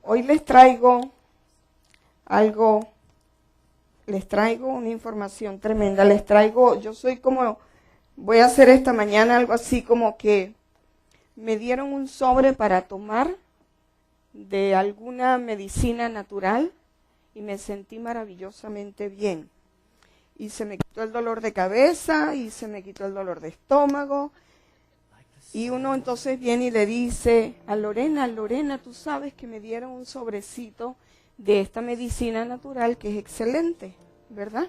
Hoy les traigo una información tremenda. Voy a hacer esta mañana algo así como que me dieron un sobre para tomar de alguna medicina natural y me sentí maravillosamente bien. Y se me quitó el dolor de cabeza y se me quitó el dolor de estómago. Y uno entonces viene y le dice a Lorena, tú sabes que me dieron un sobrecito de esta medicina natural que es excelente, ¿verdad?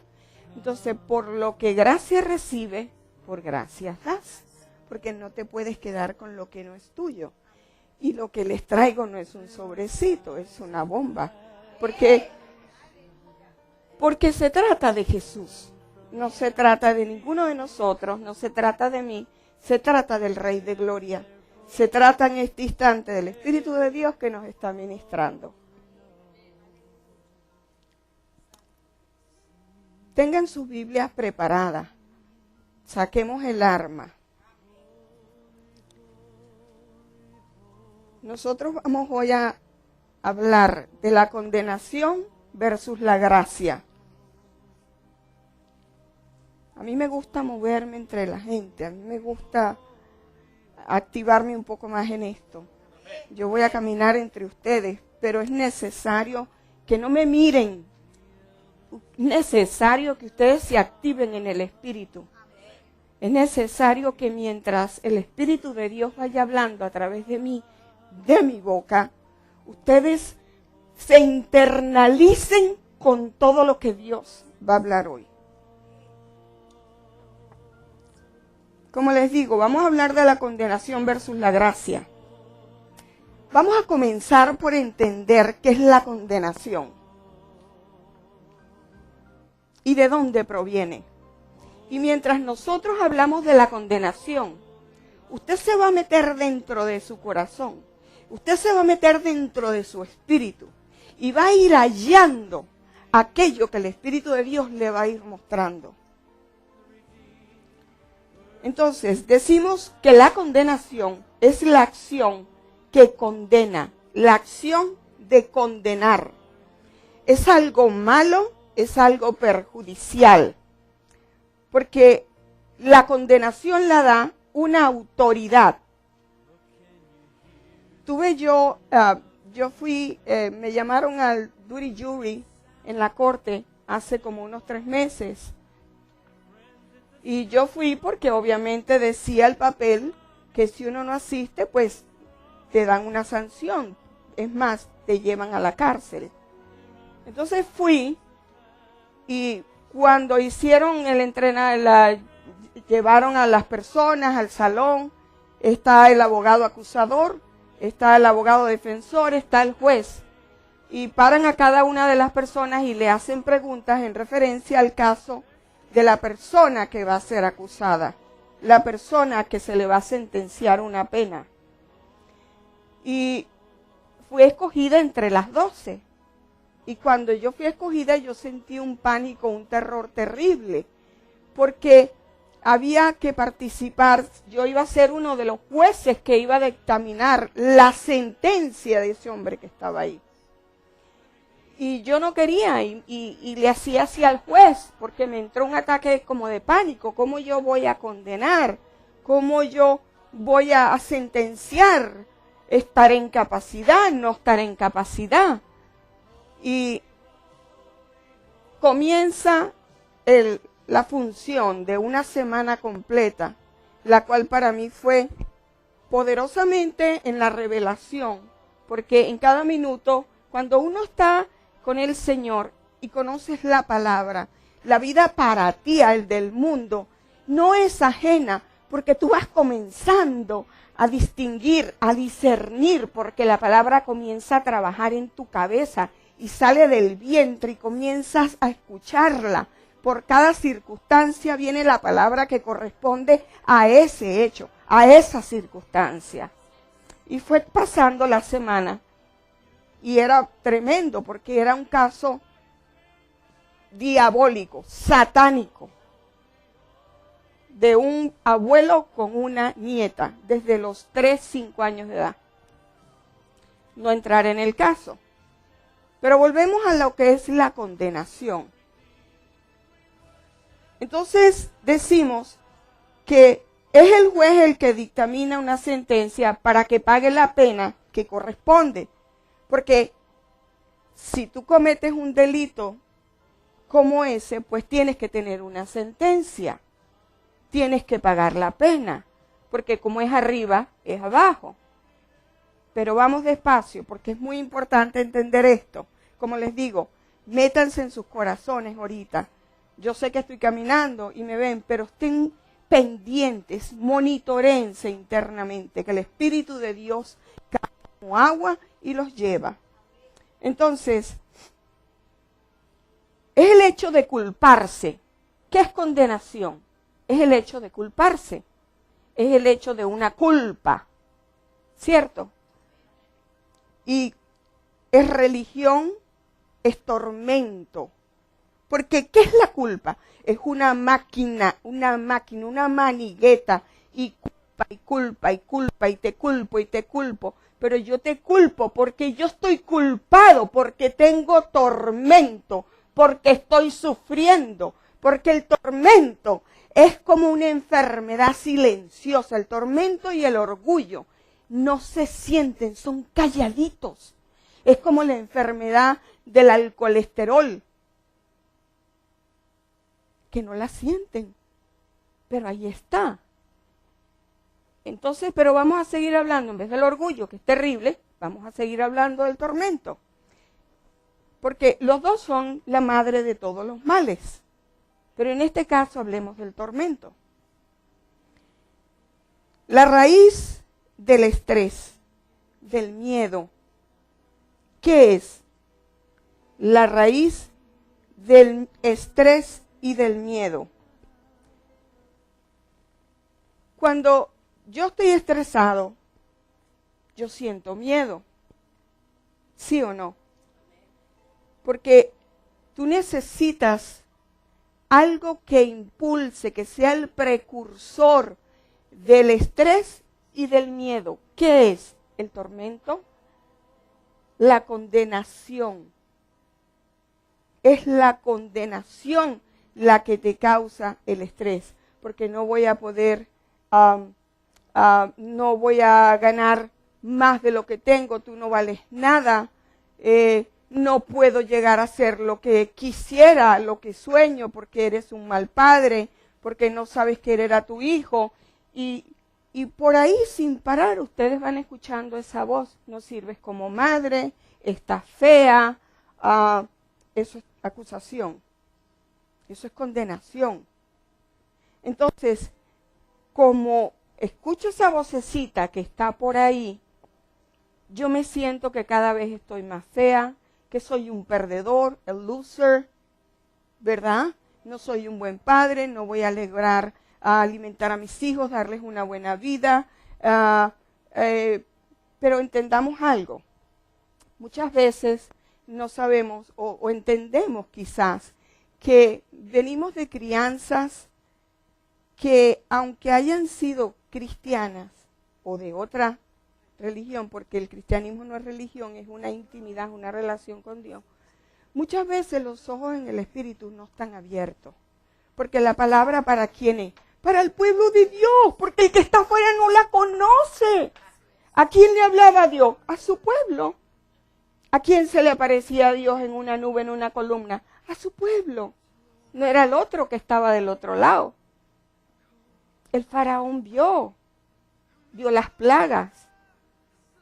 Entonces, por lo que gracia recibe, por gracias das, porque no te puedes quedar con lo que no es tuyo. Y lo que les traigo no es un sobrecito, es una bomba, porque se trata de Jesús, no se trata de ninguno de nosotros, no se trata de mí, se trata del Rey de Gloria, se trata en este instante del Espíritu de Dios que nos está ministrando. Tengan sus Biblias preparadas, saquemos el arma. Nosotros vamos hoy a hablar de la condenación versus la gracia. A mí me gusta moverme entre la gente, a mí me gusta activarme un poco más en esto. Yo voy a caminar entre ustedes, pero es necesario que no me miren. Es necesario que ustedes se activen en el Espíritu. Es necesario que mientras el Espíritu de Dios vaya hablando a través de mí, de mi boca, ustedes se internalicen con todo lo que Dios va a hablar hoy. Como les digo, vamos a hablar de la condenación versus la gracia. Vamos a comenzar por entender qué es la condenación y de dónde proviene. Y mientras nosotros hablamos de la condenación, usted se va a meter dentro de su corazón, usted se va a meter dentro de su espíritu y va a ir hallando aquello que el Espíritu de Dios le va a ir mostrando. Entonces, decimos que la condenación es la acción que condena, la acción de condenar. Es algo malo, es algo perjudicial, porque la condenación la da una autoridad. Me llamaron al duty jury en la corte hace como unos 3 meses. Y yo fui porque obviamente decía el papel que si uno no asiste, pues te dan una sanción. Es más, te llevan a la cárcel. Entonces fui y cuando hicieron el entrenamiento, llevaron a las personas al salón, está el abogado acusador, está el abogado defensor, está el juez. Y paran a cada una de las personas y le hacen preguntas en referencia al caso de la persona que va a ser acusada, la persona que se le va a sentenciar una pena. Y fui escogida entre las 12. Y cuando yo fui escogida, yo sentí un pánico, un terror terrible, porque había que participar. Yo iba a ser uno de los jueces que iba a dictaminar la sentencia de ese hombre que estaba ahí. Y yo no quería, y le hacía así al juez, porque me entró un ataque como de pánico. ¿Cómo yo voy a condenar? ¿Cómo yo voy a sentenciar? ¿Estar en capacidad? ¿No estar en capacidad? Y comienza la función de una semana completa, la cual para mí fue poderosamente en la revelación, porque en cada minuto, cuando uno está con el Señor y conoces la palabra, la vida para ti, el del mundo, no es ajena, porque tú vas comenzando a distinguir, a discernir, porque la palabra comienza a trabajar en tu cabeza y sale del vientre y comienzas a escucharla. Por cada circunstancia viene la palabra que corresponde a ese hecho, a esa circunstancia. Y fue pasando la semana. Y era tremendo porque era un caso diabólico, satánico, de un abuelo con una nieta desde los 3, 5 años de edad. No entrar en el caso. Pero volvemos a lo que es la condenación. Entonces decimos que es el juez el que dictamina una sentencia para que pague la pena que corresponde. Porque si tú cometes un delito como ese, pues tienes que tener una sentencia. Tienes que pagar la pena. Porque como es arriba, es abajo. Pero vamos despacio, porque es muy importante entender esto. Como les digo, métanse en sus corazones ahorita. Yo sé que estoy caminando y me ven, pero estén pendientes, monitorense internamente, que el Espíritu de Dios cae como agua y los lleva. Entonces, es el hecho de culparse. ¿Qué es condenación? Es el hecho de culparse. Es el hecho de una culpa, ¿cierto? Y es religión, es tormento. Porque, ¿qué es la culpa? Es una máquina, una manigueta, y culpa, y te culpo. Pero yo te culpo porque yo estoy culpado, porque tengo tormento, porque estoy sufriendo, porque el tormento es como una enfermedad silenciosa. El tormento y el orgullo no se sienten, son calladitos. Es como la enfermedad del colesterol, que no la sienten, pero ahí está. Entonces, pero vamos a seguir hablando, en vez del orgullo, que es terrible, vamos a seguir hablando del tormento. Porque los dos son la madre de todos los males. Pero en este caso hablemos del tormento. La raíz del estrés, del miedo, ¿qué es? La raíz del estrés y del miedo. Cuando yo estoy estresado, yo siento miedo. ¿Sí o no? Porque tú necesitas algo que impulse, que sea el precursor del estrés y del miedo. ¿Qué es? El tormento, la condenación. Es la condenación la que te causa el estrés, porque no voy a poder, no voy a ganar más de lo que tengo, tú no vales nada, no puedo llegar a ser lo que quisiera, lo que sueño, porque eres un mal padre, porque no sabes querer a tu hijo, y por ahí sin parar ustedes van escuchando esa voz, no sirves como madre, estás fea, eso es acusación. Eso es condenación. Entonces, como escucho esa vocecita que está por ahí, yo me siento que cada vez estoy más fea, que soy un perdedor, el loser, ¿verdad? No soy un buen padre, no voy a lograr alimentar a mis hijos, darles una buena vida. Pero entendamos algo. Muchas veces no sabemos o entendemos quizás que venimos de crianzas que, aunque hayan sido cristianas o de otra religión, porque el cristianismo no es religión, es una intimidad, una relación con Dios, muchas veces los ojos en el espíritu no están abiertos. Porque la palabra, ¿para quién es? Para el pueblo de Dios, porque el que está afuera no la conoce. ¿A quién le hablaba Dios? A su pueblo. ¿A quién se le aparecía Dios en una nube, en una columna? A su pueblo. No era el otro que estaba del otro lado. El faraón vio las plagas,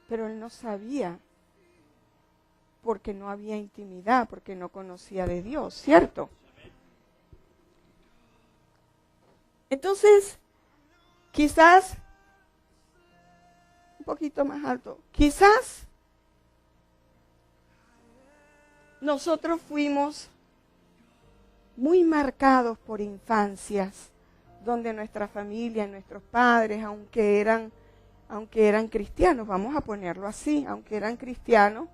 pero él no sabía, porque no había intimidad, porque no conocía de Dios, ¿cierto? Entonces, quizás, un poquito más alto, quizás nosotros fuimos muy marcados por infancias donde nuestra familia, nuestros padres, aunque eran cristianos, vamos a ponerlo así, aunque eran cristianos,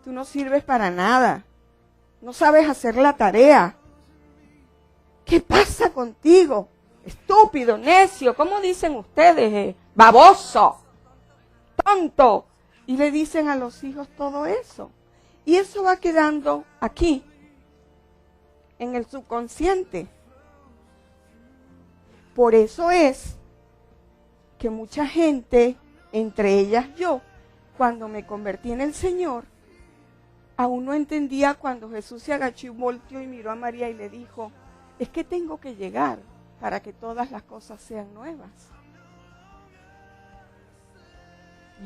tú no sirves para nada, no sabes hacer la tarea. ¿Qué pasa contigo? Estúpido, necio, ¿cómo dicen ustedes? Baboso, tonto. Y le dicen a los hijos todo eso. Y eso va quedando aquí, en el subconsciente. Por eso es que mucha gente, entre ellas yo, cuando me convertí en el Señor, aún no entendía cuando Jesús se agachó y volteó y miró a María y le dijo, es que tengo que llegar para que todas las cosas sean nuevas.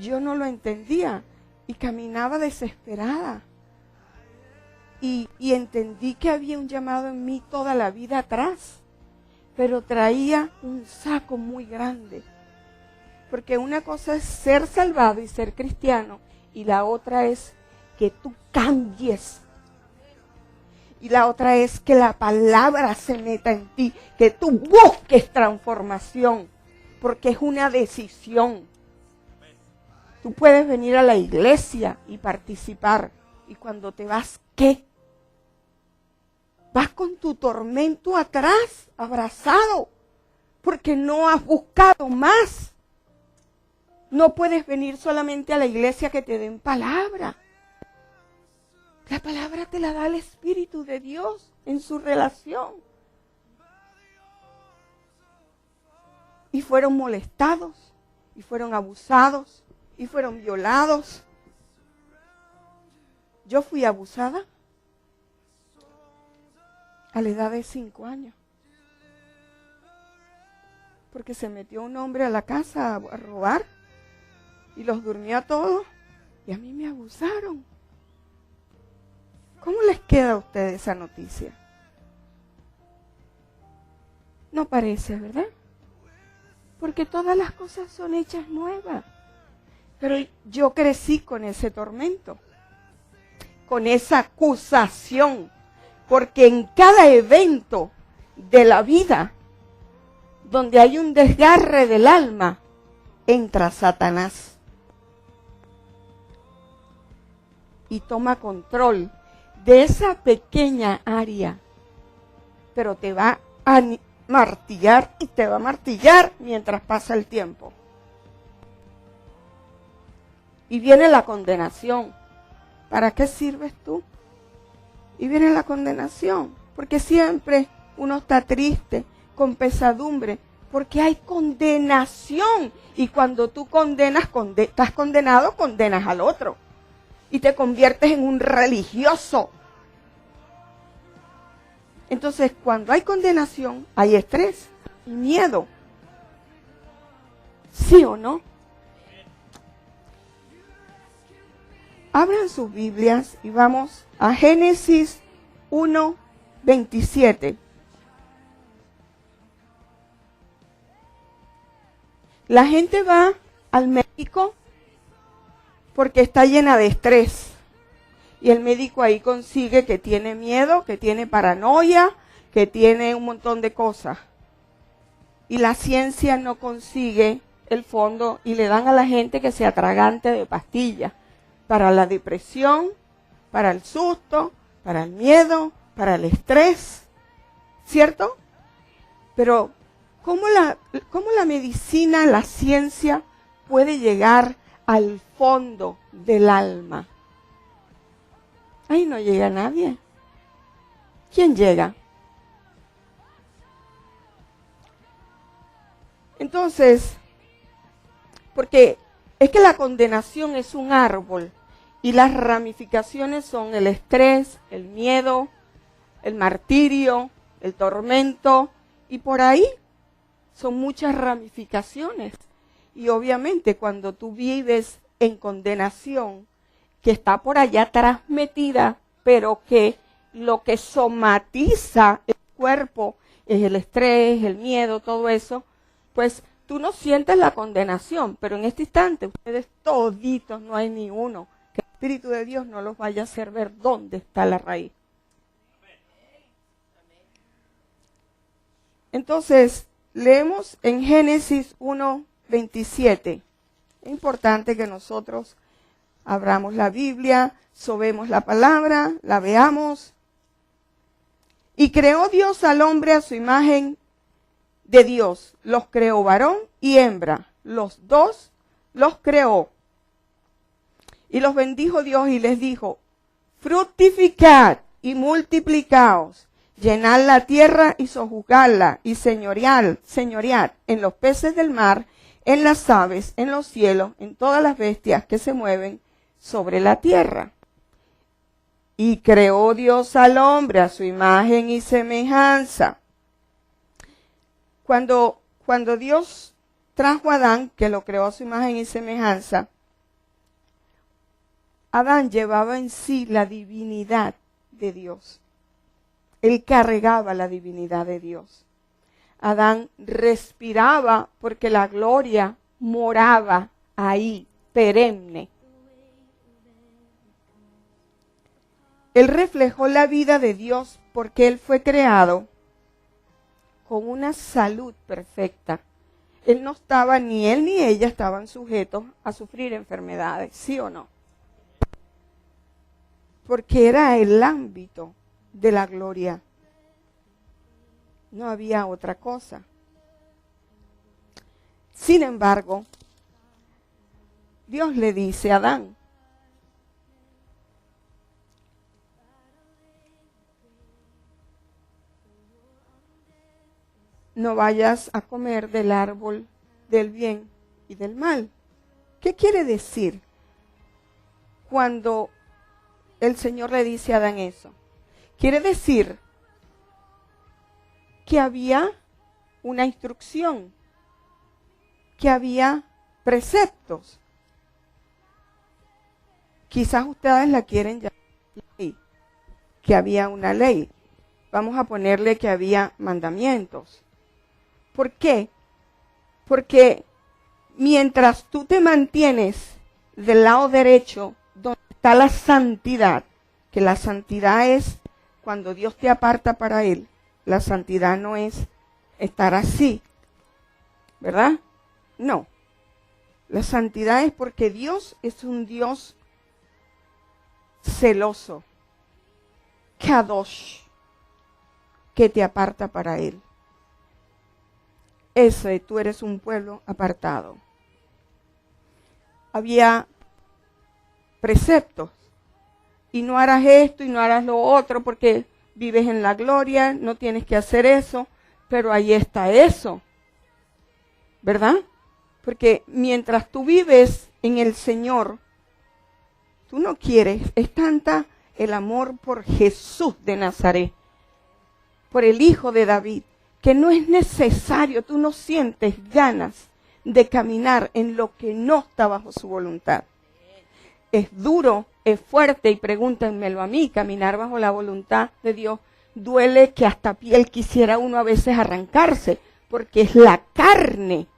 Yo no lo entendía y caminaba desesperada. Y entendí que había un llamado en mí toda la vida atrás, pero traía un saco muy grande. Porque una cosa es ser salvado y ser cristiano, y la otra es que tú cambies. Y la otra es que la palabra se meta en ti, que tú busques transformación, porque es una decisión. Tú puedes venir a la iglesia y participar, y cuando te vas, ¿qué? Vas con tu tormento atrás, abrazado, porque no has buscado más. No puedes venir solamente a la iglesia que te den palabra. La palabra te la da el Espíritu de Dios en su relación. Y fueron molestados, y fueron abusados, y fueron violados. Yo fui abusada a la edad de 5 años. Porque se metió un hombre a la casa a robar y los durmió a todos y a mí me abusaron. ¿Cómo les queda a ustedes esa noticia? No parece, ¿verdad? Porque todas las cosas son hechas nuevas. Pero yo crecí con ese tormento, con esa acusación, porque en cada evento de la vida donde hay un desgarre del alma, entra Satanás y toma control de esa pequeña área, pero te va a martillar y te va a martillar mientras pasa el tiempo. Y viene la condenación. ¿Para qué sirves tú? Y viene la condenación, porque siempre uno está triste, con pesadumbre, porque hay condenación. Y cuando tú condenas, estás condenado, condenas al otro. Y te conviertes en un religioso. Entonces, cuando hay condenación, hay estrés y miedo. ¿Sí o no? Abran sus Biblias y vamos a Génesis 1:27. La gente va al médico porque está llena de estrés. Y el médico ahí consigue que tiene miedo, que tiene paranoia, que tiene un montón de cosas. Y la ciencia no consigue el fondo y le dan a la gente que se atragante de pastillas para la depresión, para el susto, para el miedo, para el estrés. ¿Cierto? Pero ¿cómo la medicina, la ciencia puede llegar al fondo del alma? Ahí no llega nadie. ¿Quién llega? Entonces, porque es que la condenación es un árbol y las ramificaciones son el estrés, el miedo, el martirio, el tormento, y por ahí son muchas ramificaciones. Y obviamente cuando tú vives en condenación, que está por allá atrás metida, pero que lo que somatiza el cuerpo es el estrés, el miedo, todo eso, pues tú no sientes la condenación, pero en este instante ustedes toditos, no hay ni uno, que el Espíritu de Dios no los vaya a hacer ver dónde está la raíz. Entonces, leemos en Génesis 1:27. Es importante que nosotros abramos la Biblia, sobemos la palabra, la veamos. Y creó Dios al hombre a su imagen de Dios. Los creó varón y hembra. Los dos los creó. Y los bendijo Dios y les dijo, fructificad y multiplicaos, llenad la tierra y sojuzgadla, y señoread en los peces del mar, en las aves, en los cielos, en todas las bestias que se mueven sobre la tierra. Y creó Dios al hombre a su imagen y semejanza. Cuando Dios trajo a Adán, que lo creó a su imagen y semejanza, Adán llevaba en sí la divinidad de Dios. Él cargaba la divinidad de Dios. Adán respiraba porque la gloria moraba ahí, perenne. Él reflejó la vida de Dios porque él fue creado con una salud perfecta. Él no estaba, ni él ni ella estaban sujetos a sufrir enfermedades, ¿sí o no? Porque era el ámbito de la gloria. No había otra cosa. Sin embargo, Dios le dice a Adán, no vayas a comer del árbol del bien y del mal. ¿Qué quiere decir cuando el Señor le dice a Adán eso? Quiere decir que había una instrucción, que había preceptos. Quizás ustedes la quieren llamar ley, que había una ley. Vamos a ponerle que había mandamientos. ¿Por qué? Porque mientras tú te mantienes del lado derecho, donde está la santidad, que la santidad es cuando Dios te aparta para Él, la santidad no es estar así, ¿verdad? No. La santidad es porque Dios es un Dios celoso, kadosh, que te aparta para Él. Tú eres un pueblo apartado. Había preceptos. Y no harás esto y no harás lo otro porque vives en la gloria, no tienes que hacer eso, pero ahí está eso. ¿Verdad? Porque mientras tú vives en el Señor, tú no quieres, es tanta el amor por Jesús de Nazaret, por el Hijo de David, que no es necesario, tú no sientes ganas de caminar en lo que no está bajo su voluntad. Es duro, es fuerte, y pregúntenmelo a mí, caminar bajo la voluntad de Dios duele que hasta piel quisiera uno a veces arrancarse, porque es la carne.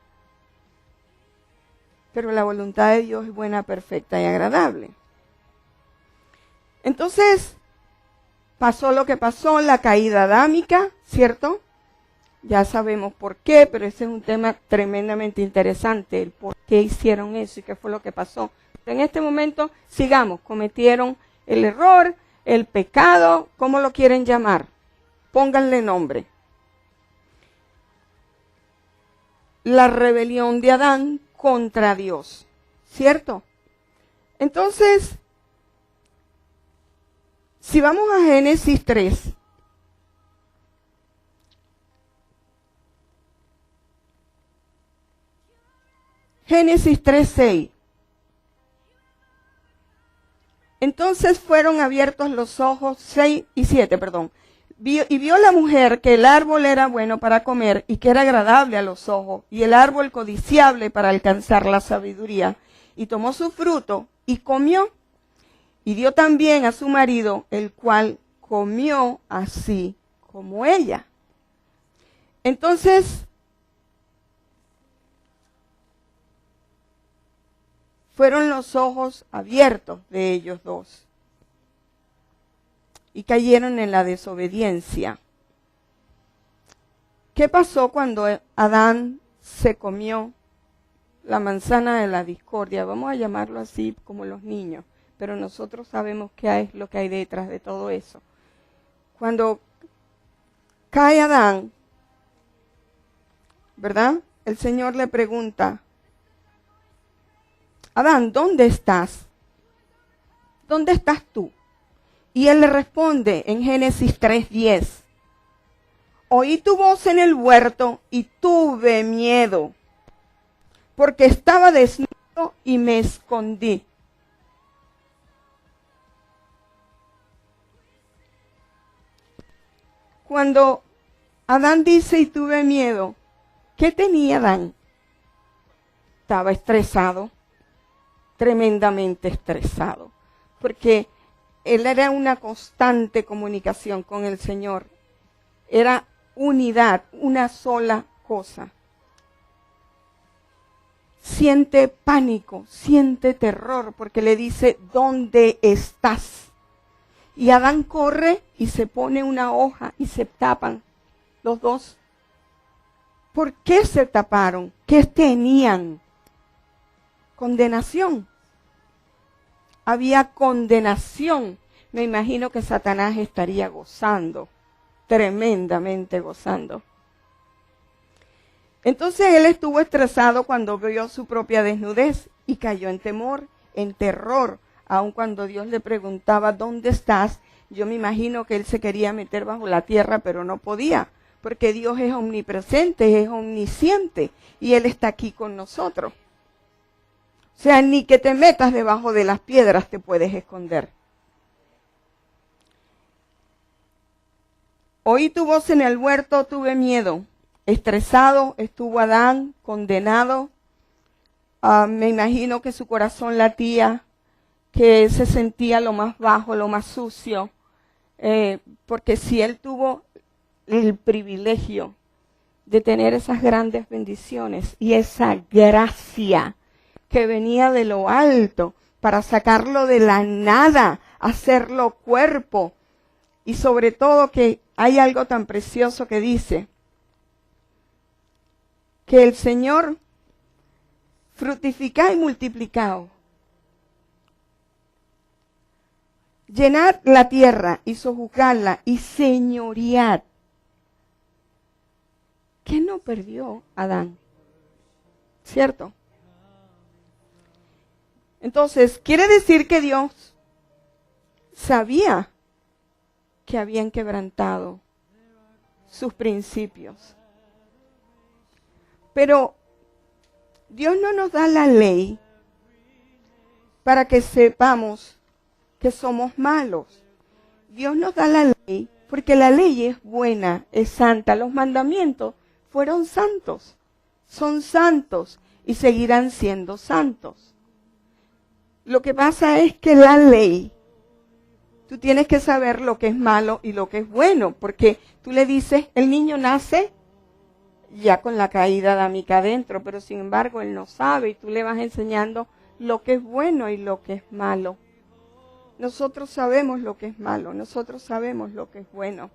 Pero la voluntad de Dios es buena, perfecta y agradable. Entonces, pasó lo que pasó, la caída adámica, ¿cierto? Ya sabemos por qué, pero ese es un tema tremendamente interesante, el por qué hicieron eso y qué fue lo que pasó. En este momento, sigamos, cometieron el error, el pecado, ¿cómo lo quieren llamar? Pónganle nombre. La rebelión de Adán contra Dios, ¿cierto? Entonces, si vamos a Génesis 3, Génesis 3:6. Entonces fueron abiertos los ojos, 6 y 7, perdón. Y vio la mujer que el árbol era bueno para comer y que era agradable a los ojos, y el árbol codiciable para alcanzar la sabiduría. Y tomó su fruto y comió, y dio también a su marido, el cual comió así como ella. Entonces, fueron los ojos abiertos de ellos dos y cayeron en la desobediencia. ¿Qué pasó cuando Adán se comió la manzana de la discordia? Vamos a llamarlo así como los niños, pero nosotros sabemos qué es lo que hay detrás de todo eso. Cuando cae Adán, ¿verdad? El Señor le pregunta, Adán, ¿dónde estás? ¿Dónde estás tú? Y él le responde en Génesis 3:10. Oí tu voz en el huerto y tuve miedo, porque estaba desnudo y me escondí. Cuando Adán dice y tuve miedo, ¿qué tenía Adán? Estaba estresado, tremendamente estresado, porque él era una constante comunicación con el Señor. Era unidad, una sola cosa. Siente pánico, siente terror, porque le dice, ¿dónde estás? Y Adán corre y se pone una hoja y se tapan los dos. ¿Por qué se taparon? ¿Qué tenían? Condenación. Había condenación. Me imagino que Satanás estaría gozando, tremendamente gozando. Entonces él estuvo estresado cuando vio su propia desnudez y cayó en temor, en terror. Aun cuando Dios le preguntaba, ¿dónde estás? Yo me imagino que él se quería meter bajo la tierra, pero no podía, porque Dios es omnipresente, es omnisciente, y Él está aquí con nosotros. O sea, ni que te metas debajo de las piedras te puedes esconder. Oí tu voz en el huerto, tuve miedo. Estresado estuvo Adán, condenado. Me imagino que su corazón latía, que se sentía lo más bajo, lo más sucio, porque si él tuvo el privilegio de tener esas grandes bendiciones y esa gracia que venía de lo alto para sacarlo de la nada, hacerlo cuerpo, y sobre todo que hay algo tan precioso que dice, que el Señor fructificad y multiplicaos. Llenad la tierra y sojuzgadla y señoread. ¿Qué no perdió Adán? ¿Cierto? Entonces, quiere decir que Dios sabía que habían quebrantado sus principios. Pero Dios no nos da la ley para que sepamos que somos malos. Dios nos da la ley porque la ley es buena, es santa. Los mandamientos fueron santos, son santos y seguirán siendo santos. Lo que pasa es que la ley, tú tienes que saber lo que es malo y lo que es bueno, porque tú le dices, el niño nace ya con la caída adámica adentro, pero sin embargo él no sabe y tú le vas enseñando lo que es bueno y lo que es malo. Nosotros sabemos lo que es malo, nosotros sabemos lo que es bueno.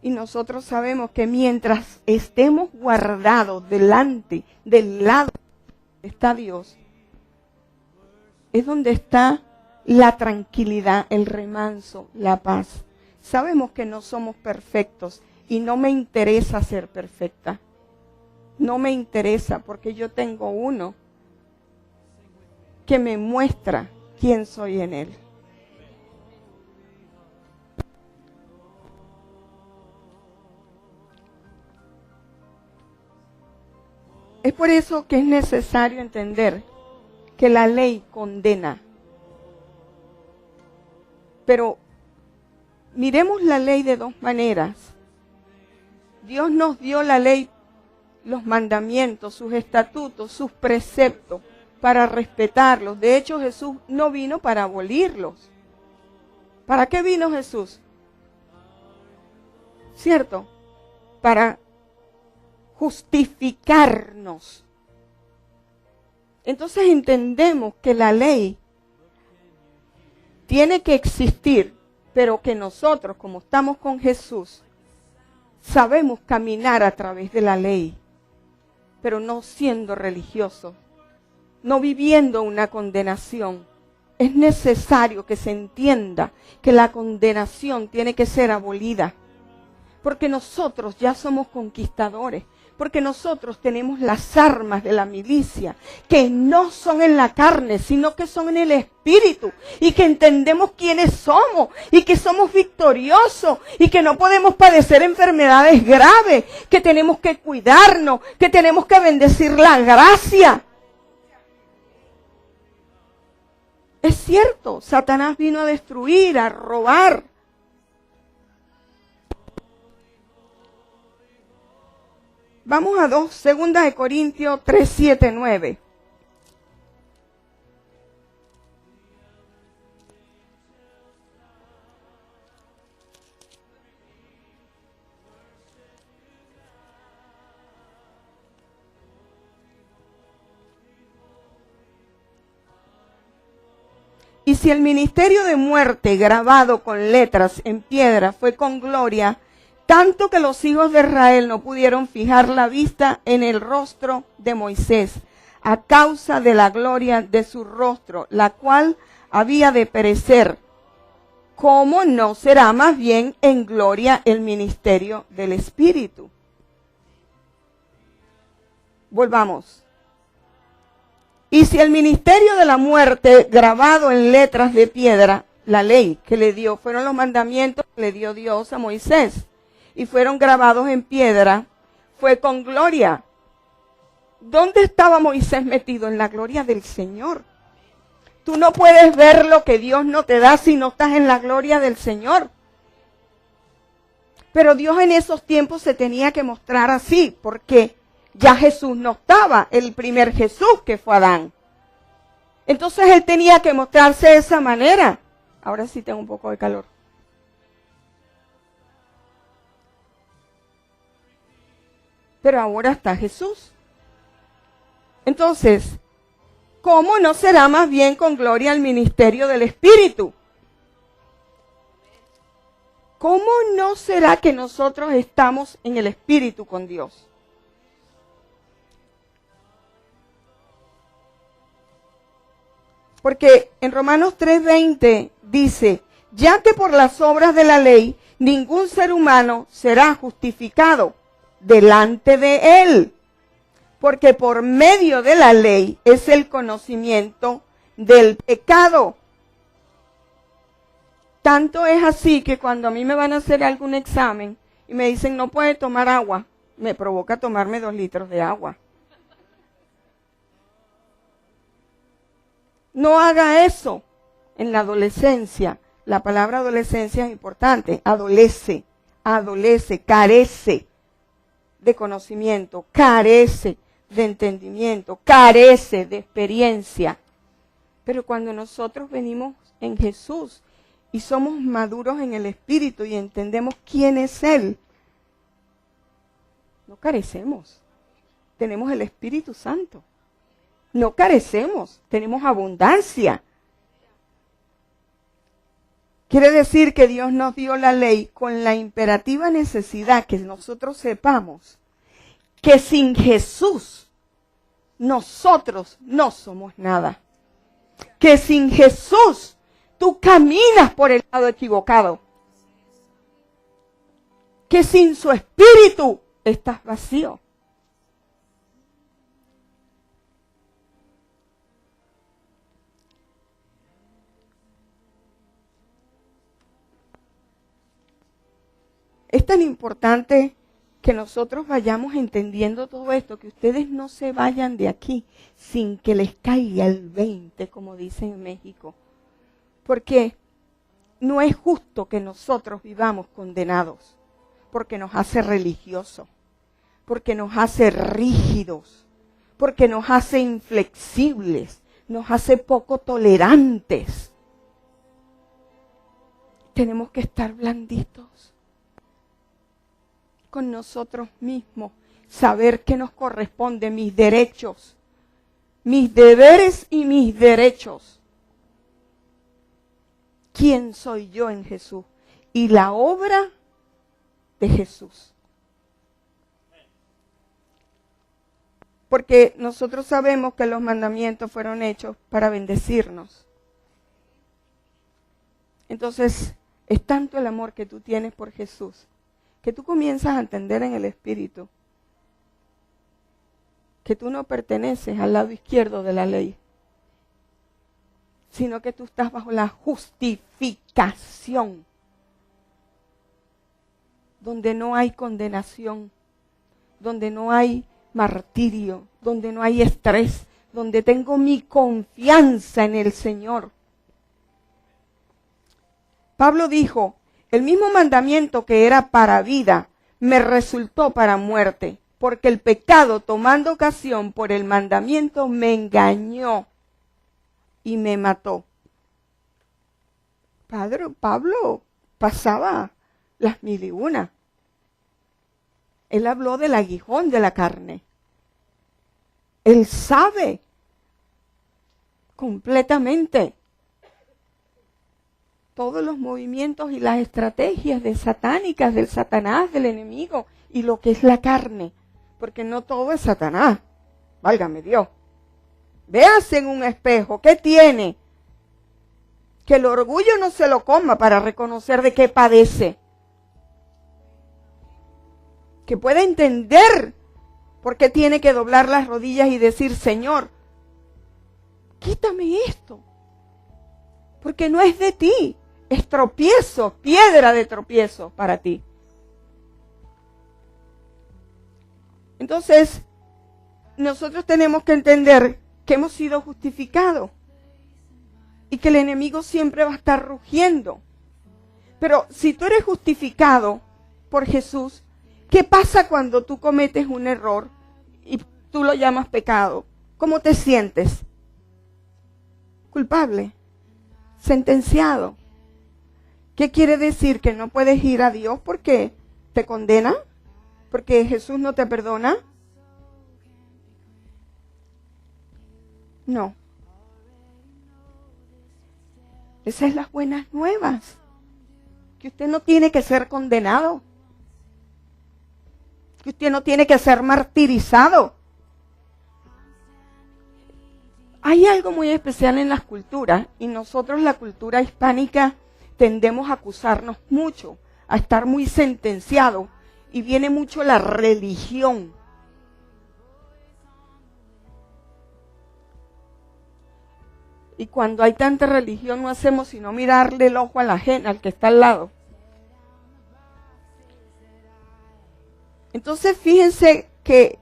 Y nosotros sabemos que mientras estemos guardados delante, del lado donde está Dios, es donde está la tranquilidad, el remanso, la paz. Sabemos que no somos perfectos y no me interesa ser perfecta. No me interesa porque yo tengo uno que me muestra quién soy en Él. Es por eso que es necesario entender que la ley condena. Pero miremos la ley de dos maneras. Dios nos dio la ley, los mandamientos, sus estatutos, sus preceptos, para respetarlos. De hecho, Jesús no vino para abolirlos. ¿Para qué vino Jesús? ¿Cierto? Para justificarnos. Entonces entendemos que la ley tiene que existir, pero que nosotros, como estamos con Jesús, sabemos caminar a través de la ley, pero no siendo religiosos, no viviendo una condenación. Es necesario que se entienda que la condenación tiene que ser abolida, porque nosotros ya somos conquistadores, Porque nosotros tenemos las armas de la milicia, que no son en la carne, sino que son en el espíritu. Y que entendemos quiénes somos, y que somos victoriosos, y que no podemos padecer enfermedades graves, que tenemos que cuidarnos, que tenemos que bendecir la gracia. Es cierto, Satanás vino a destruir, a robar. Vamos a 2 Corintios 3, 7, 9. Y si el ministerio de muerte grabado con letras en piedra fue con gloria, tanto que los hijos de Israel no pudieron fijar la vista en el rostro de Moisés, a causa de la gloria de su rostro, la cual había de perecer, ¿cómo no será más bien en gloria el ministerio del Espíritu? Volvamos. Y si el ministerio de la muerte grabado en letras de piedra, la ley que le dio, fueron los mandamientos que le dio Dios a Moisés, y fueron grabados en piedra, fue con gloria. ¿Dónde estaba Moisés metido? En la gloria del Señor. Tú no puedes ver lo que Dios no te da si no estás en la gloria del Señor. Pero Dios en esos tiempos se tenía que mostrar así, porque ya Jesús no estaba, el primer Jesús que fue Adán. Entonces Él tenía que mostrarse de esa manera. Ahora sí tengo un poco de calor. Pero ahora está Jesús. Entonces, ¿cómo no será más bien con gloria el ministerio del Espíritu? ¿Cómo no será que nosotros estamos en el Espíritu con Dios? Porque en Romanos 3:20 dice, ya que por las obras de la ley ningún ser humano será justificado delante de él, porque por medio de la ley es el conocimiento del pecado. Tanto es así que cuando a mí me van a hacer algún examen y me dicen no puede tomar agua, me provoca tomarme 2 litros de agua. No haga eso en la adolescencia. La palabra adolescencia es importante. Adolece, carece de conocimiento, carece de entendimiento, carece de experiencia. Pero cuando nosotros venimos en Jesús y somos maduros en el Espíritu y entendemos quién es Él, no carecemos. Tenemos el Espíritu Santo. No carecemos, tenemos abundancia. Quiere decir que Dios nos dio la ley con la imperativa necesidad que nosotros sepamos que sin Jesús nosotros no somos nada. Que sin Jesús tú caminas por el lado equivocado. Que sin su Espíritu estás vacío. Es tan importante que nosotros vayamos entendiendo todo esto, que ustedes no se vayan de aquí sin que les caiga el 20, como dicen en México. Porque no es justo que nosotros vivamos condenados, porque nos hace religiosos, porque nos hace rígidos, porque nos hace inflexibles, nos hace poco tolerantes. Tenemos que estar blanditos con nosotros mismos, saber qué nos corresponde, mis derechos, mis deberes y mis derechos. ¿Quién soy yo en Jesús? Y la obra de Jesús. Porque nosotros sabemos que los mandamientos fueron hechos para bendecirnos. Entonces, es tanto el amor que tú tienes por Jesús, que tú comienzas a entender en el Espíritu que tú no perteneces al lado izquierdo de la ley, sino que tú estás bajo la justificación, donde no hay condenación, donde no hay martirio, donde no hay estrés, donde tengo mi confianza en el Señor. Pablo dijo, el mismo mandamiento que era para vida, me resultó para muerte, porque el pecado, tomando ocasión por el mandamiento, me engañó y me mató. Pablo pasaba las 1001. Él habló del aguijón de la carne. Él sabe completamente todos los movimientos y las estrategias satánicas del Satanás, del enemigo, y lo que es la carne, porque no todo es Satanás, válgame Dios. Véase en un espejo, ¿qué tiene? Que el orgullo no se lo coma para reconocer de qué padece. Que pueda entender por qué tiene que doblar las rodillas y decir, Señor, quítame esto, porque no es de ti. Es tropiezo, piedra de tropiezo para ti. Entonces, nosotros tenemos que entender que hemos sido justificados y que el enemigo siempre va a estar rugiendo. Pero si tú eres justificado por Jesús, ¿qué pasa cuando tú cometes un error y tú lo llamas pecado? ¿Cómo te sientes? Culpable, sentenciado. ¿Qué quiere decir? ¿Que no puedes ir a Dios porque te condena? ¿Porque Jesús no te perdona? No. Esas son las buenas nuevas. Que usted no tiene que ser condenado. Que usted no tiene que ser martirizado. Hay algo muy especial en las culturas, y nosotros, la cultura hispánica, tendemos a acusarnos mucho, a estar muy sentenciados, y viene mucho la religión. Y cuando hay tanta religión no hacemos sino mirarle el ojo a la gente, al que está al lado. Entonces fíjense que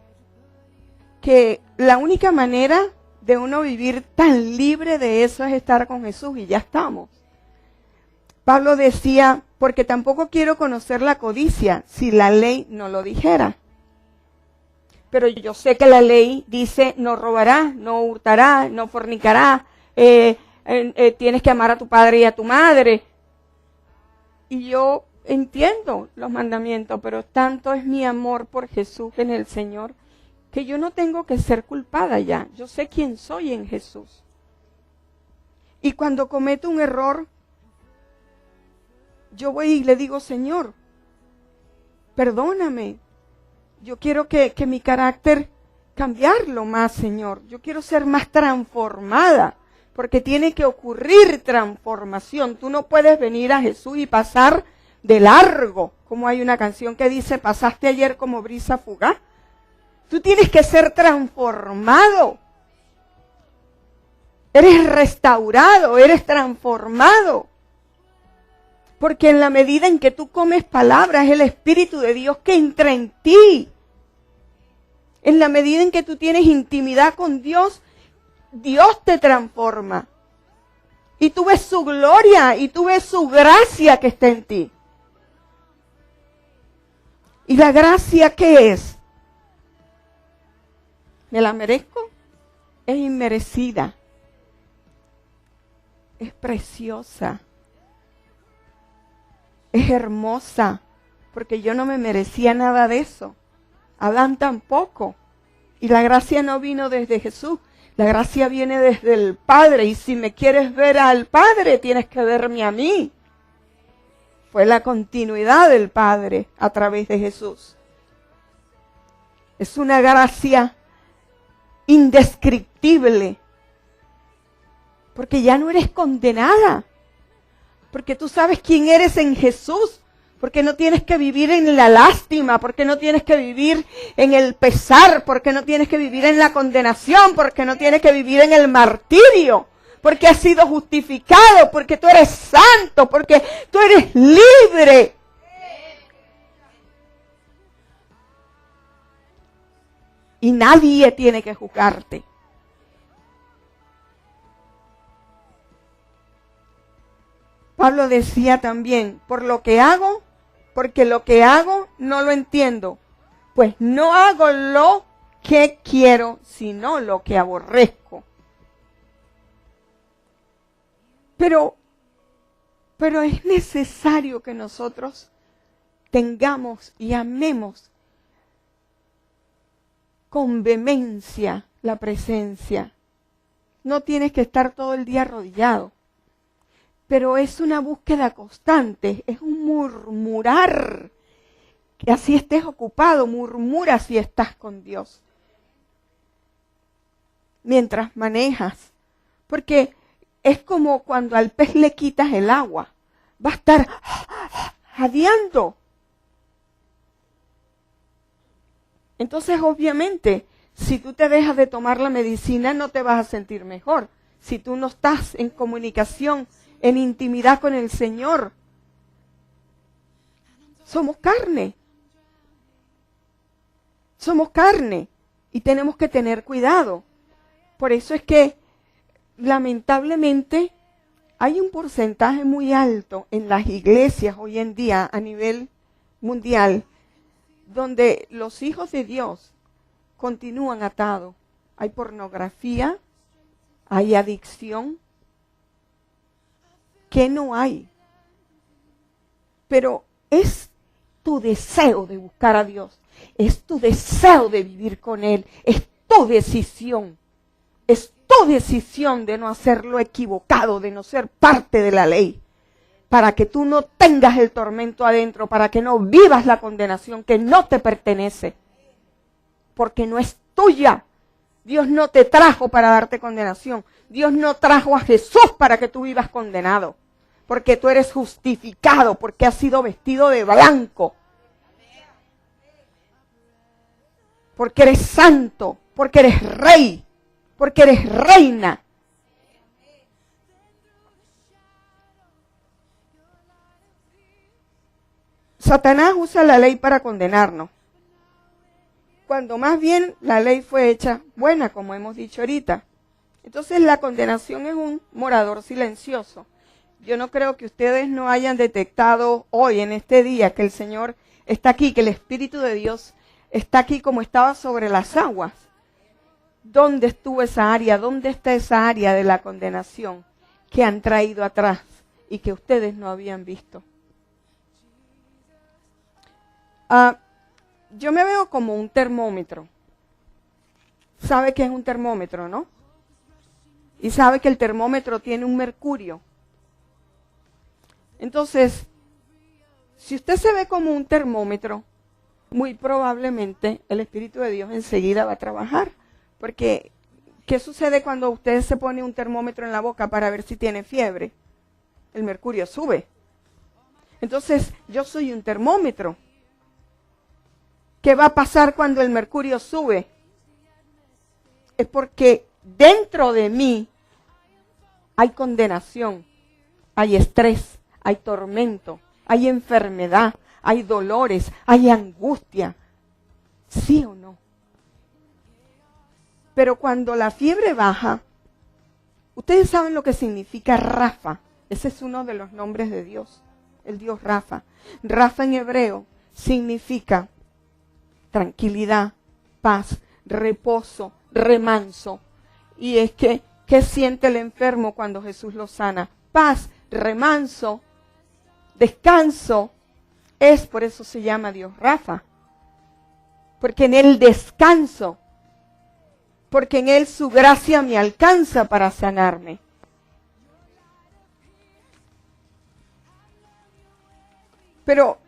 la única manera de uno vivir tan libre de eso es estar con Jesús, y ya estamos. Pablo decía, porque tampoco quiero conocer la codicia si la ley no lo dijera. Pero yo sé que la ley dice, no robarás, no hurtarás, no fornicarás, tienes que amar a tu padre y a tu madre. Y yo entiendo los mandamientos, pero tanto es mi amor por Jesús en el Señor, que yo no tengo que ser culpada ya. Yo sé quién soy en Jesús. Y cuando cometo un error, yo voy y le digo, Señor, perdóname. Yo quiero que mi carácter cambiarlo más, Señor. Yo quiero ser más transformada, porque tiene que ocurrir transformación. Tú no puedes venir a Jesús y pasar de largo, como hay una canción que dice, pasaste ayer como brisa fugaz. Tú tienes que ser transformado. Eres restaurado, eres transformado. Porque en la medida en que tú comes palabras, es el Espíritu de Dios que entra en ti. En la medida en que tú tienes intimidad con Dios, Dios te transforma. Y tú ves su gloria, y tú ves su gracia que está en ti. ¿Y la gracia qué es? ¿Me la merezco? Es inmerecida. Es preciosa. Es hermosa, porque yo no me merecía nada de eso. Adán tampoco. Y la gracia no vino desde Jesús. La gracia viene desde el Padre. Y si me quieres ver al Padre, tienes que verme a mí. Fue la continuidad del Padre a través de Jesús. Es una gracia indescriptible. Porque ya no eres condenada. Porque tú sabes quién eres en Jesús. Porque no tienes que vivir en la lástima, porque no tienes que vivir en el pesar, porque no tienes que vivir en la condenación, porque no tienes que vivir en el martirio, porque has sido justificado, porque tú eres santo, porque tú eres libre. Y nadie tiene que juzgarte. Pablo decía también, porque lo que hago no lo entiendo, pues no hago lo que quiero, sino lo que aborrezco. Pero es necesario que nosotros tengamos y amemos con vehemencia la presencia. No tienes que estar todo el día arrodillado. Pero es una búsqueda constante, es un murmurar. Que así estés ocupado, murmura si estás con Dios. Mientras manejas. Porque es como cuando al pez le quitas el agua. Va a estar jadeando. Entonces, obviamente, si tú te dejas de tomar la medicina, no te vas a sentir mejor. Si tú no estás en comunicación, en intimidad con el Señor. Somos carne. Somos carne y tenemos que tener cuidado. Por eso es que, lamentablemente, hay un porcentaje muy alto en las iglesias hoy en día a nivel mundial, donde los hijos de Dios continúan atados. Hay pornografía, hay adicción. ¿Qué no hay? Pero es tu deseo de buscar a Dios, es tu deseo de vivir con Él, es tu decisión de no hacer lo equivocado, de no ser parte de la ley, para que tú no tengas el tormento adentro, para que no vivas la condenación que no te pertenece, porque no es tuya. Dios no te trajo para darte condenación. Dios no trajo a Jesús para que tú vivas condenado. Porque tú eres justificado, porque has sido vestido de blanco. Porque eres santo, porque eres rey, porque eres reina. Satanás usa la ley para condenarnos. Cuando más bien la ley fue hecha buena, como hemos dicho ahorita. Entonces la condenación es un morador silencioso. Yo no creo que ustedes no hayan detectado hoy, en este día, que el Señor está aquí, que el Espíritu de Dios está aquí como estaba sobre las aguas. ¿Dónde estuvo esa área? ¿Dónde está esa área de la condenación que han traído atrás y que ustedes no habían visto? Yo me veo como un termómetro. ¿Sabe qué es un termómetro, no? Y sabe que el termómetro tiene un mercurio. Entonces, si usted se ve como un termómetro, muy probablemente el Espíritu de Dios enseguida va a trabajar. Porque, ¿qué sucede cuando usted se pone un termómetro en la boca para ver si tiene fiebre? El mercurio sube. Entonces, yo soy un termómetro. ¿Qué va a pasar cuando el mercurio sube? Es porque dentro de mí hay condenación, hay estrés, hay tormento, hay enfermedad, hay dolores, hay angustia. ¿Sí o no? Pero cuando la fiebre baja, ustedes saben lo que significa Rafa. Ese es uno de los nombres de Dios, el Dios Rafa. Rafa en hebreo significa tranquilidad, paz, reposo, remanso. Y es que, ¿qué siente el enfermo cuando Jesús lo sana? Paz, remanso, descanso. Por eso se llama Dios Rafa. Porque en Él descanso. Porque en Él su gracia me alcanza para sanarme. Pero,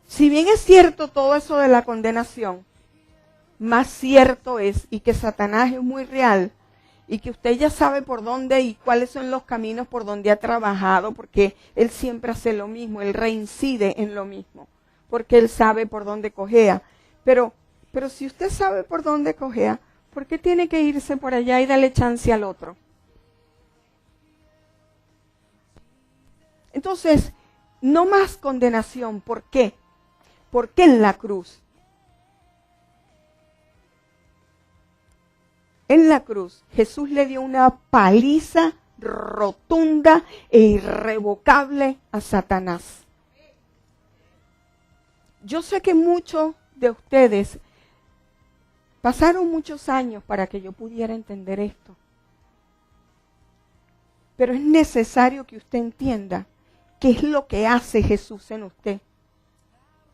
si bien es cierto todo eso de la condenación, más cierto es, y que Satanás es muy real, y que usted ya sabe por dónde y cuáles son los caminos por donde ha trabajado, porque Él siempre hace lo mismo, Él reincide en lo mismo, porque Él sabe por dónde cojea. Pero si usted sabe por dónde cojea, ¿por qué tiene que irse por allá y darle chance al otro? Entonces, no más condenación. ¿Por qué? Porque en la cruz Jesús le dio una paliza rotunda e irrevocable a Satanás. Yo sé que muchos de ustedes pasaron muchos años para que yo pudiera entender esto. Pero es necesario que usted entienda qué es lo que hace Jesús en usted.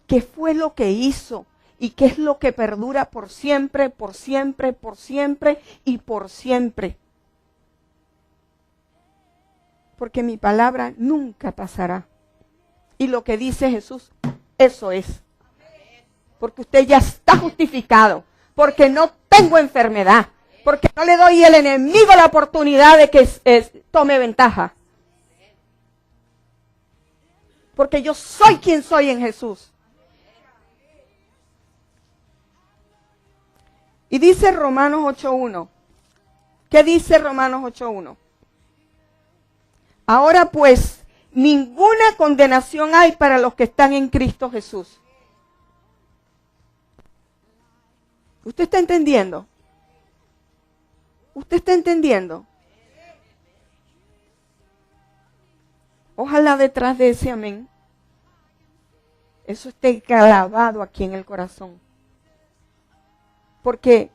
¿Qué fue lo que hizo? ¿Y qué es lo que perdura por siempre, por siempre, por siempre y por siempre? Porque mi palabra nunca pasará. Y lo que dice Jesús, eso es. Porque usted ya está justificado. Porque no tengo enfermedad. Porque no le doy al enemigo la oportunidad de que tome ventaja. Porque yo soy quien soy en Jesús. Y dice Romanos 8.1. ¿Qué dice Romanos 8.1? Ahora pues, ninguna condenación hay para los que están en Cristo Jesús. ¿Usted está entendiendo? ¿Usted está entendiendo? Ojalá detrás de ese amén, eso esté clavado aquí en el corazón. Porque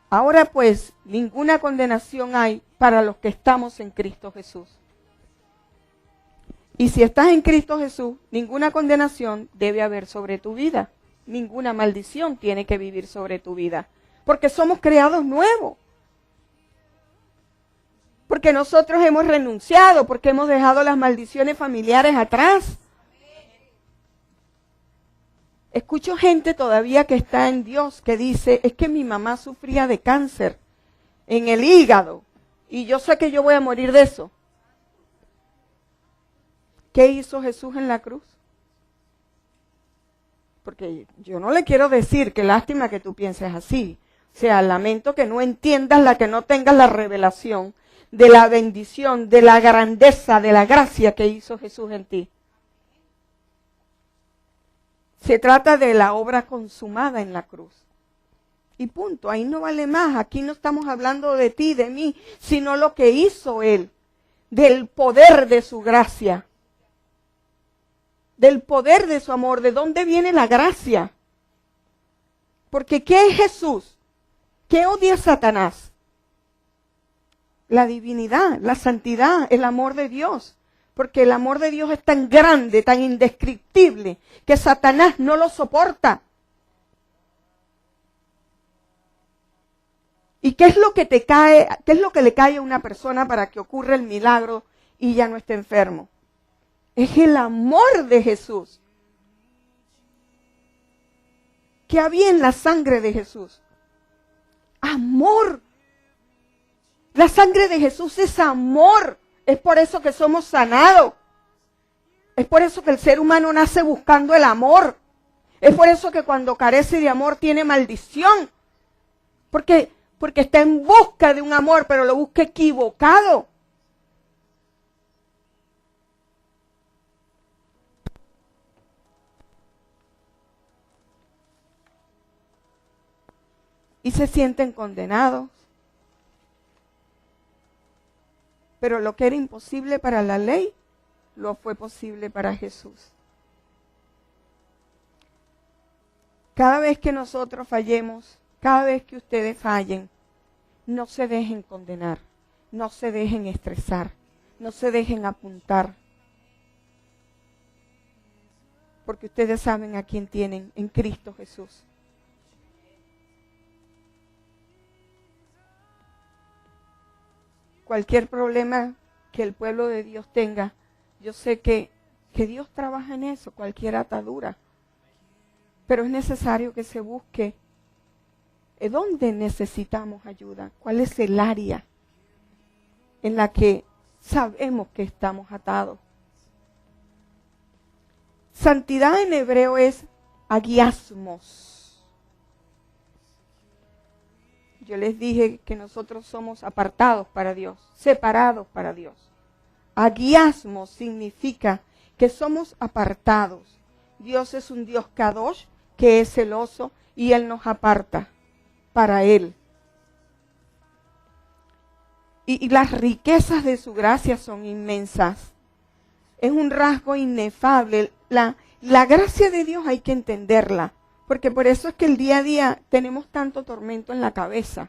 ahora pues ninguna condenación hay para los que estamos en Cristo Jesús. Y si estás en Cristo Jesús, ninguna condenación debe haber sobre tu vida. Ninguna maldición tiene que vivir sobre tu vida. Porque somos creados nuevos. Porque nosotros hemos renunciado, porque hemos dejado las maldiciones familiares atrás. Escucho gente todavía que está en Dios que dice, es que mi mamá sufría de cáncer en el hígado y yo sé que yo voy a morir de eso. ¿Qué hizo Jesús en la cruz? Porque yo no le quiero decir, qué lástima que tú pienses así. O sea, lamento que no entiendas, que no tengas la revelación de la bendición, de la grandeza, de la gracia que hizo Jesús en ti. Se trata de la obra consumada en la cruz. Y punto, ahí no vale más. Aquí no estamos hablando de ti, de mí, sino lo que hizo Él, del poder de su gracia, del poder de su amor. ¿De dónde viene la gracia? Porque ¿qué es Jesús? ¿Qué odia Satanás? La divinidad, la santidad, el amor de Dios. Porque el amor de Dios es tan grande, tan indescriptible, que Satanás no lo soporta. ¿Y qué es lo que te cae, qué es lo que le cae a una persona para que ocurra el milagro y ya no esté enfermo? Es el amor de Jesús. ¿Qué había en la sangre de Jesús? Amor. La sangre de Jesús es amor. Es por eso que somos sanados. Es por eso que el ser humano nace buscando el amor. Es por eso que cuando carece de amor tiene maldición. Porque está en busca de un amor, pero lo busca equivocado. Y se sienten condenados. Pero lo que era imposible para la ley, lo fue posible para Jesús. Cada vez que nosotros fallemos, cada vez que ustedes fallen, no se dejen condenar, no se dejen estresar, no se dejen apuntar. Porque ustedes saben a quién tienen en Cristo Jesús. Cualquier problema que el pueblo de Dios tenga, yo sé que Dios trabaja en eso, cualquier atadura. Pero es necesario que se busque dónde necesitamos ayuda, cuál es el área en la que sabemos que estamos atados. Santidad en hebreo es agiasmos. Yo les dije que nosotros somos apartados para Dios, separados para Dios. Agiasmos significa que somos apartados. Dios es un Dios kadosh, que es celoso, y Él nos aparta para Él. Y las riquezas de su gracia son inmensas. Es un rasgo inefable. La gracia de Dios hay que entenderla, porque por eso es que el día a día tenemos tanto tormento en la cabeza,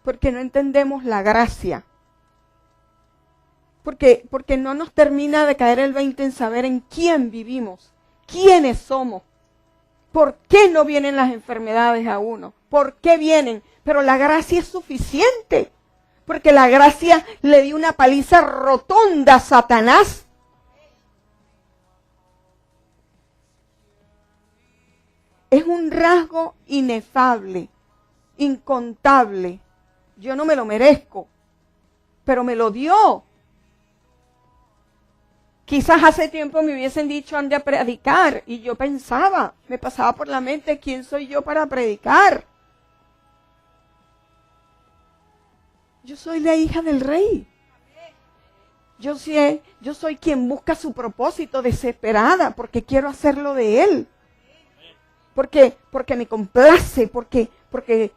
porque no entendemos la gracia. Porque no nos termina de caer el 20 en saber en quién vivimos, quiénes somos, por qué no vienen las enfermedades a uno, por qué vienen, pero la gracia es suficiente, porque la gracia le dio una paliza rotonda a Satanás. Es un rasgo inefable, incontable. Yo no me lo merezco, pero me lo dio. Quizás hace tiempo me hubiesen dicho ande a predicar y yo pensaba, me pasaba por la mente, ¿quién soy yo para predicar? Yo soy la hija del rey. Yo soy quien busca su propósito desesperada porque quiero hacerlo de él. Porque me complace, porque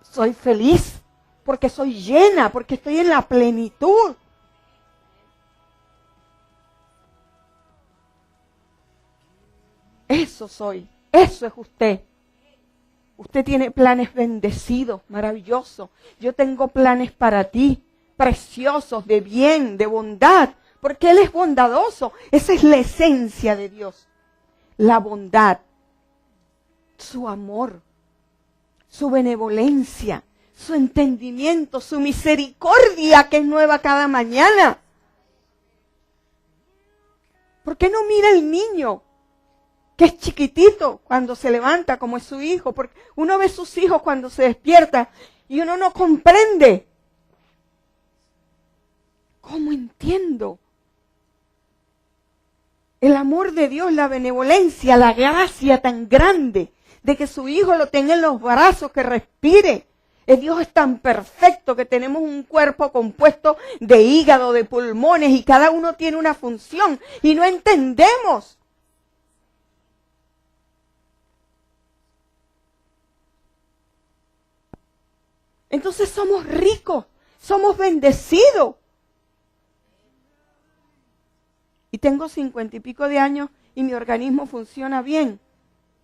soy feliz, porque soy llena, porque estoy en la plenitud. Eso soy, eso es usted. Usted tiene planes bendecidos, maravillosos. Yo tengo planes para ti, preciosos, de bien, de bondad, porque Él es bondadoso. Esa es la esencia de Dios, la bondad, su amor, su benevolencia, su entendimiento, su misericordia que es nueva cada mañana. ¿Por qué no mira el niño que es chiquitito cuando se levanta como es su hijo? Porque uno ve sus hijos cuando se despierta y uno no comprende. ¿Cómo entiendo? El amor de Dios, la benevolencia, la gracia tan grande de que su hijo lo tenga en los brazos, que respire. Dios es tan perfecto que tenemos un cuerpo compuesto de hígado, de pulmones y cada uno tiene una función y no entendemos. Entonces somos ricos, somos bendecidos. Y tengo 50 y pico de años y mi organismo funciona bien.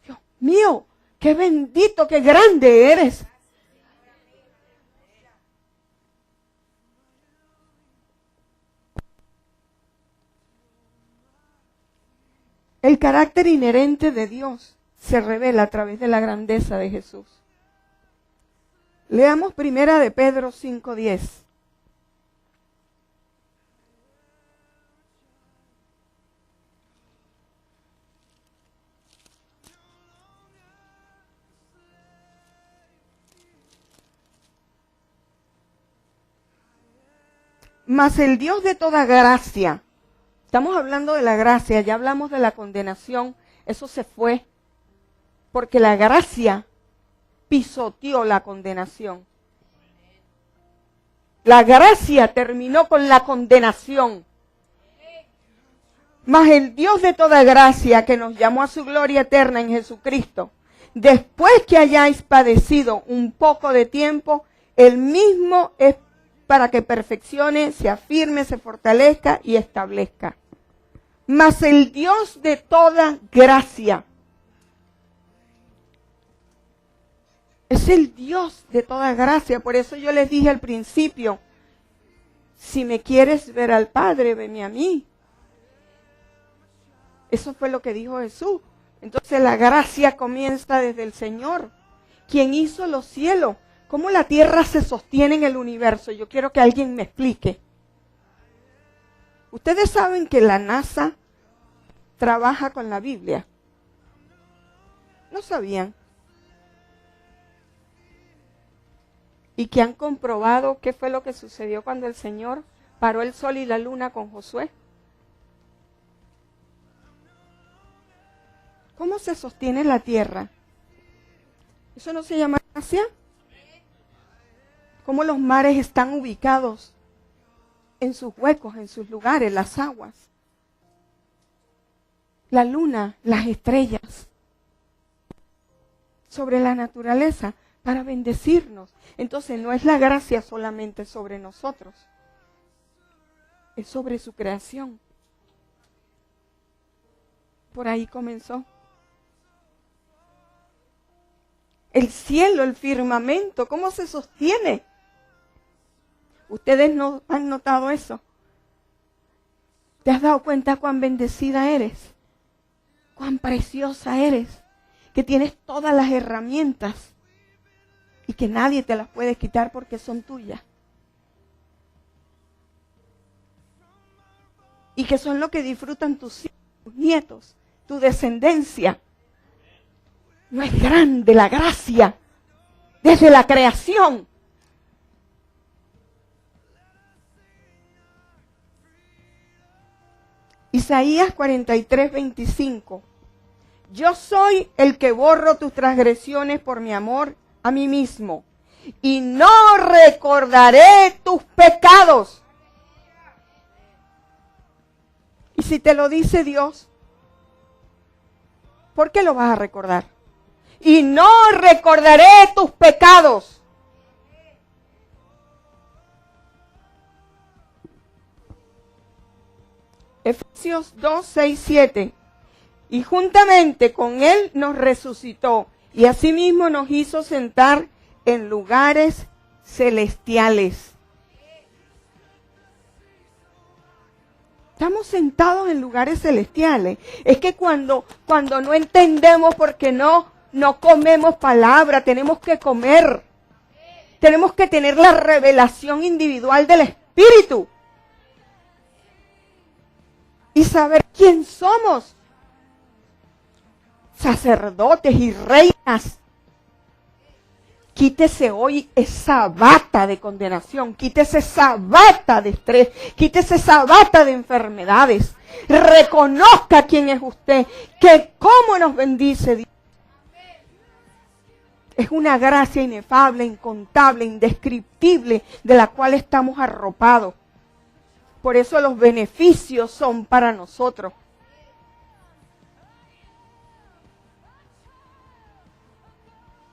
Dios mío, qué bendito, qué grande eres. El carácter inherente de Dios se revela a través de la grandeza de Jesús. Leamos primera de Pedro 5:10. Mas el Dios de toda gracia, estamos hablando de la gracia, ya hablamos de la condenación, eso se fue, porque la gracia pisoteó la condenación. La gracia terminó con la condenación. Mas el Dios de toda gracia, que nos llamó a su gloria eterna en Jesucristo, después que hayáis padecido un poco de tiempo, el mismo es para que perfeccione, se afirme, se fortalezca y establezca. Mas el Dios de toda gracia es el Dios de toda gracia. Por eso yo les dije al principio, si me quieres ver al Padre, venme a mí. Eso fue lo que dijo Jesús. Entonces la gracia comienza desde el Señor, quien hizo los cielos. ¿Cómo la tierra se sostiene en el universo? Yo quiero que alguien me explique. Ustedes saben que la NASA trabaja con la Biblia. ¿No sabían? Y que han comprobado qué fue lo que sucedió cuando el Señor paró el sol y la luna con Josué. ¿Cómo se sostiene la tierra? ¿Eso no se llama gracia? ¿Cómo los mares están ubicados en sus huecos, en sus lugares, las aguas? La luna, las estrellas, sobre la naturaleza, para bendecirnos. Entonces no es la gracia solamente sobre nosotros, es sobre su creación. Por ahí comenzó. El cielo, el firmamento, ¿cómo se sostiene? ¿Ustedes no han notado eso? ¿Te has dado cuenta cuán bendecida eres? Cuán preciosa eres, que tienes todas las herramientas y que nadie te las puede quitar porque son tuyas. Y que son lo que disfrutan tus hijos, tus nietos, tu descendencia. No es grande la gracia desde la creación. Isaías 43:25. Yo soy el que borro tus transgresiones por mi amor a mí mismo, y no recordaré tus pecados. Y si te lo dice Dios, ¿por qué lo vas a recordar? Y no recordaré tus pecados. Efesios 2:6-7. Y juntamente con Él nos resucitó y asimismo nos hizo sentar en lugares celestiales. Estamos sentados en lugares celestiales. Es que cuando no entendemos porque no comemos palabra, tenemos que comer. Tenemos que tener la revelación individual del Espíritu. Y saber quién somos. Sacerdotes y reinas. Quítese hoy esa bata de condenación, quítese esa bata de estrés, quítese esa bata de enfermedades. Reconozca quién es usted, que cómo nos bendice Dios. Es una gracia inefable, incontable, indescriptible, de la cual estamos arropados. Por eso los beneficios son para nosotros.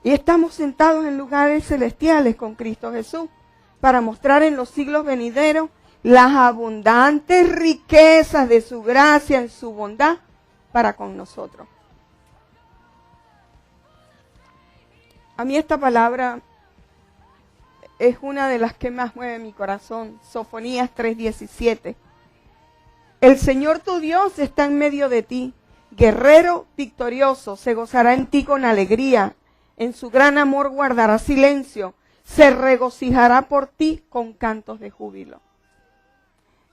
Y estamos sentados en lugares celestiales con Cristo Jesús para mostrar en los siglos venideros las abundantes riquezas de su gracia en su bondad para con nosotros. A mí esta palabra es una de las que más mueve mi corazón. Sofonías 3:17. El Señor tu Dios está en medio de ti, guerrero victorioso, se gozará en ti con alegría. En su gran amor guardará silencio, se regocijará por ti con cantos de júbilo.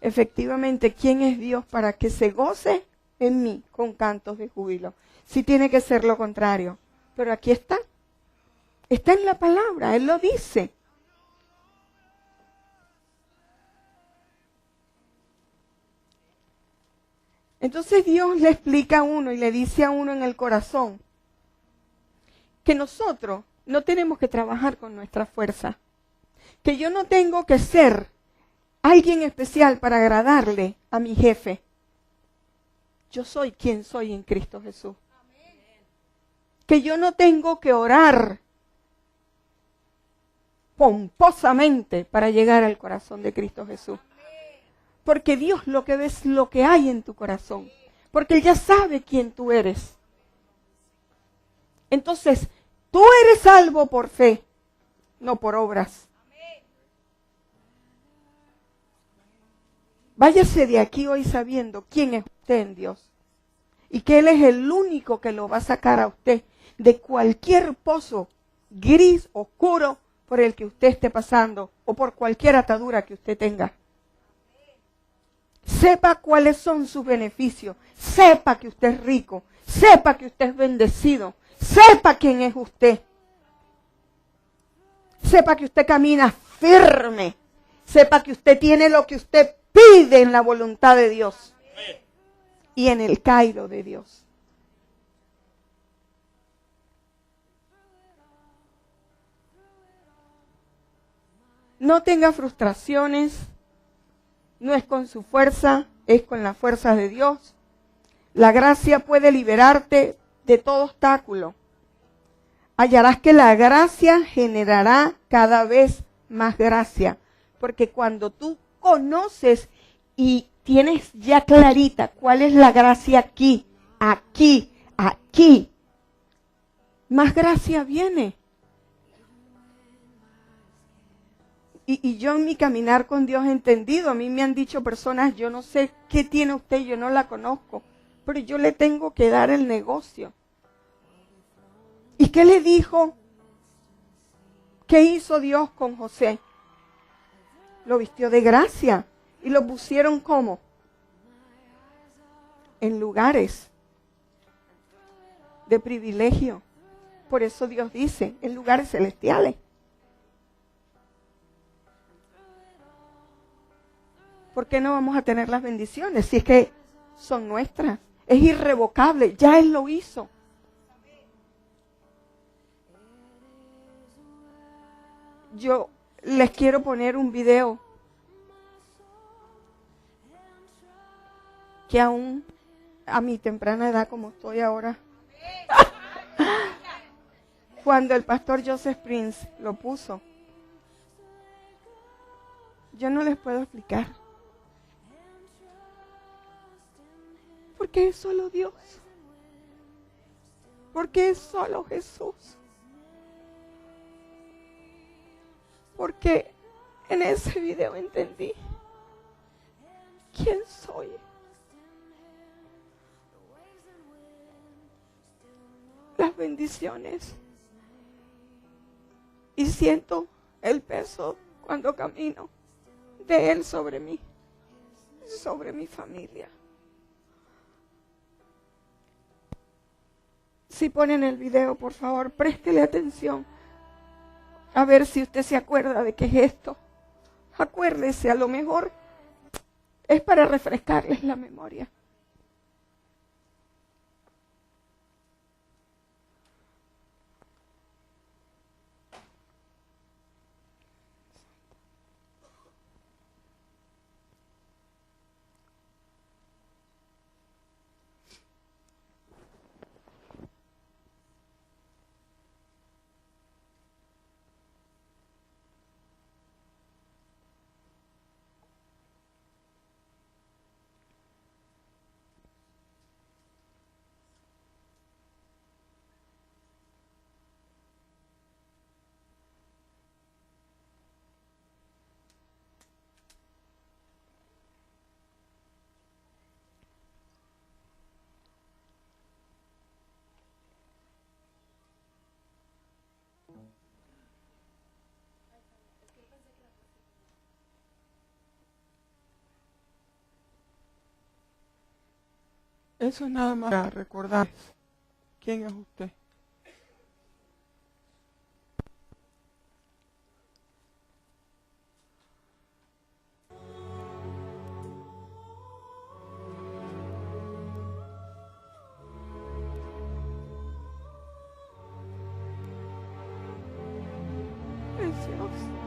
Efectivamente, ¿quién es Dios para que se goce en mí con cantos de júbilo? Sí tiene que ser lo contrario, pero aquí está. Está en la palabra, Él lo dice. Entonces Dios le explica a uno y le dice a uno en el corazón que nosotros no tenemos que trabajar con nuestra fuerza, que yo no tengo que ser alguien especial para agradarle a mi jefe. Yo soy quien soy en Cristo Jesús. Que yo no tengo que orar pomposamente para llegar al corazón de Cristo Jesús. Porque Dios lo que ve es lo que hay en tu corazón. Porque Él ya sabe quién tú eres. Entonces, tú eres salvo por fe, no por obras. Váyase de aquí hoy sabiendo quién es usted en Dios. Y que Él es el único que lo va a sacar a usted de cualquier pozo gris, oscuro, por el que usted esté pasando, o por cualquier atadura que usted tenga. Sepa cuáles son sus beneficios. Sepa que usted es rico. Sepa que usted es bendecido. Sepa quién es usted. Sepa que usted camina firme. sepa que usted tiene lo que usted pide en la voluntad de Dios y en el Cairo de Dios. No tenga frustraciones, no es con su fuerza, es con la fuerza de Dios. La gracia puede liberarte de todo obstáculo. Hallarás que la gracia generará cada vez más gracia, porque cuando tú conoces y tienes ya clarita cuál es la gracia aquí, aquí, aquí, más gracia viene. Y yo en mi caminar con Dios he entendido, a mí me han dicho personas, yo no sé qué tiene usted, yo no la conozco, pero yo le tengo que dar el negocio. ¿Y qué le dijo? ¿Qué hizo Dios con José? Lo vistió de gracia y lo pusieron ¿cómo? En lugares de privilegio. Por eso Dios dice, en lugares celestiales. ¿Por qué no vamos a tener las bendiciones si es que son nuestras? Es irrevocable, ya Él lo hizo. Yo les quiero poner un video que aún a mi temprana edad como estoy ahora, cuando el pastor Joseph Prince lo puso, yo no les puedo explicar. Porque es solo Dios. Porque es solo Jesús. Porque en ese video entendí quién soy. Las bendiciones. Y siento el peso cuando camino de Él sobre mí, sobre mi familia. Si ponen el video, por favor, préstele atención. A ver si usted se acuerda de qué es esto. Acuérdese, a lo mejor es para refrescarles la memoria. Eso es nada más para recordar quién es usted. Precioso.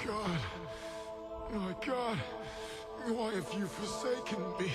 God, my God, why have you forsaken me?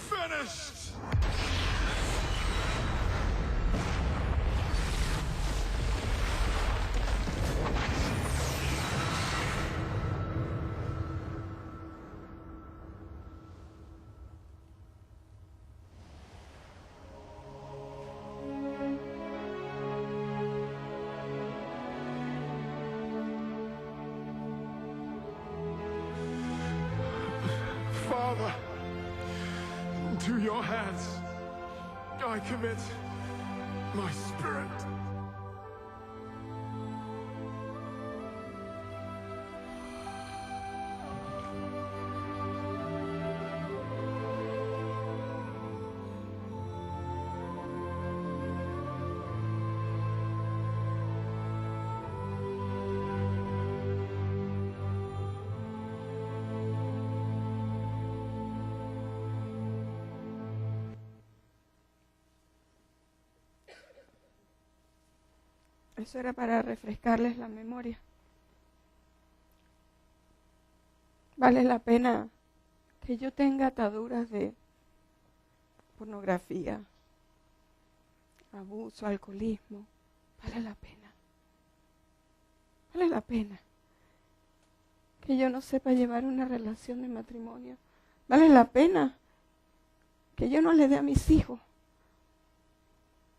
Finished! Father, to your hands I commit my spirit. Eso era para refrescarles la memoria. Vale la pena que yo tenga ataduras de pornografía, abuso, alcoholismo. Vale la pena. Vale la pena que yo no sepa llevar una relación de matrimonio. Vale la pena que yo no le dé a mis hijos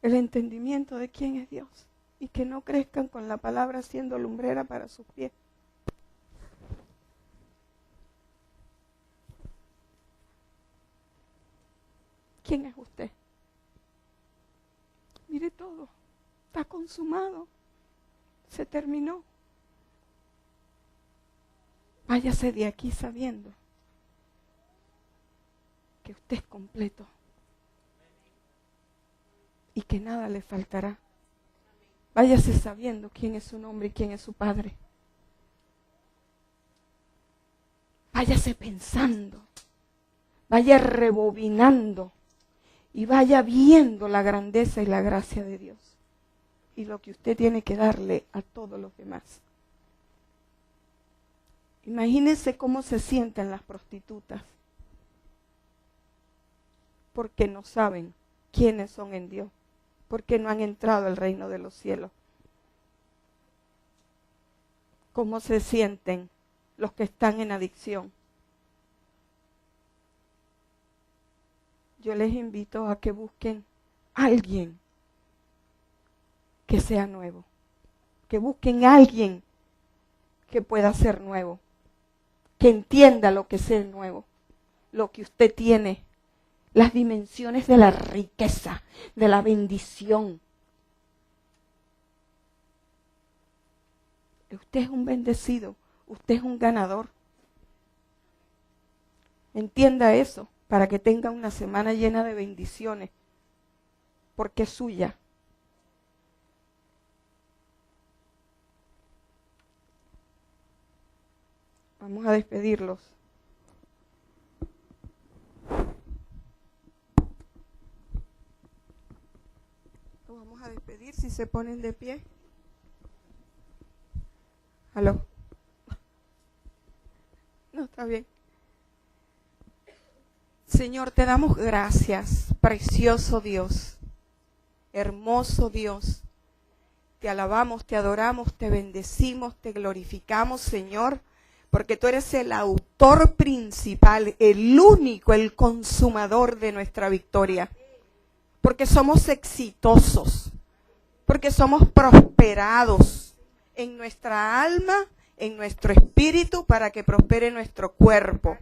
el entendimiento de quién es Dios y que no crezcan con la palabra siendo lumbrera para sus pies. ¿Quién es usted? Mire todo, está consumado, se terminó. Váyase de aquí sabiendo que usted es completo y que nada le faltará. Váyase sabiendo quién es su nombre y quién es su Padre. Váyase pensando, vaya rebobinando y vaya viendo la grandeza y la gracia de Dios y lo que usted tiene que darle a todos los demás. Imagínense cómo se sienten las prostitutas porque no saben quiénes son en Dios, porque no han entrado al reino de los cielos. ¿Cómo se sienten los que están en adicción? Yo les invito a que busquen a alguien que sea nuevo, que busquen a alguien que pueda ser nuevo, que entienda lo que es ser nuevo, lo que usted tiene, las dimensiones de la riqueza, de la bendición. Usted es un bendecido, usted es un ganador. Entienda eso para que tenga una semana llena de bendiciones, porque es suya. Vamos a despedirlos. Los vamos a despedir si se ponen de pie. ¿Aló? No, está bien. Señor, te damos gracias, precioso Dios, hermoso Dios. Te alabamos, te adoramos, te bendecimos, te glorificamos, Señor, porque tú eres el autor principal, el único, el consumador de nuestra victoria. Porque somos exitosos, porque somos prosperados en nuestra alma, en nuestro espíritu, para que prospere nuestro cuerpo.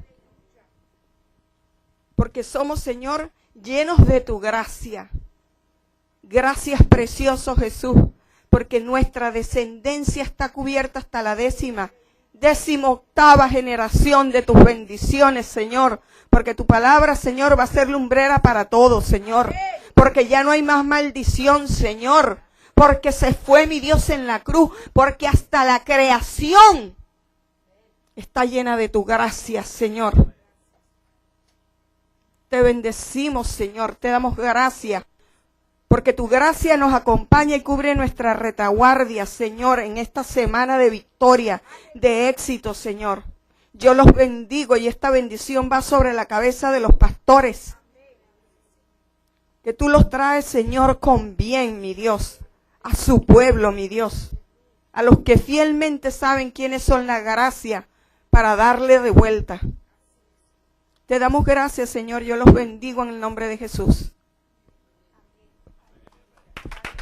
Porque somos, Señor, llenos de tu gracia. Gracias, precioso Jesús, porque nuestra descendencia está cubierta hasta la 18ª generación de tus bendiciones, Señor. Porque tu palabra, Señor, va a ser lumbrera para todos, Señor. Porque ya no hay más maldición, Señor. Porque se fue mi Dios en la cruz. Porque hasta la creación está llena de tu gracia, Señor. Te bendecimos, Señor. Te damos gracias. Porque tu gracia nos acompaña y cubre nuestra retaguardia, Señor, en esta semana de victoria, de éxito, Señor. Yo los bendigo y esta bendición va sobre la cabeza de los pastores. Que tú los traes, Señor, con bien, mi Dios, a su pueblo, mi Dios. A los que fielmente saben quiénes son la gracia para darle de vuelta. Te damos gracias, Señor. Yo los bendigo en el nombre de Jesús.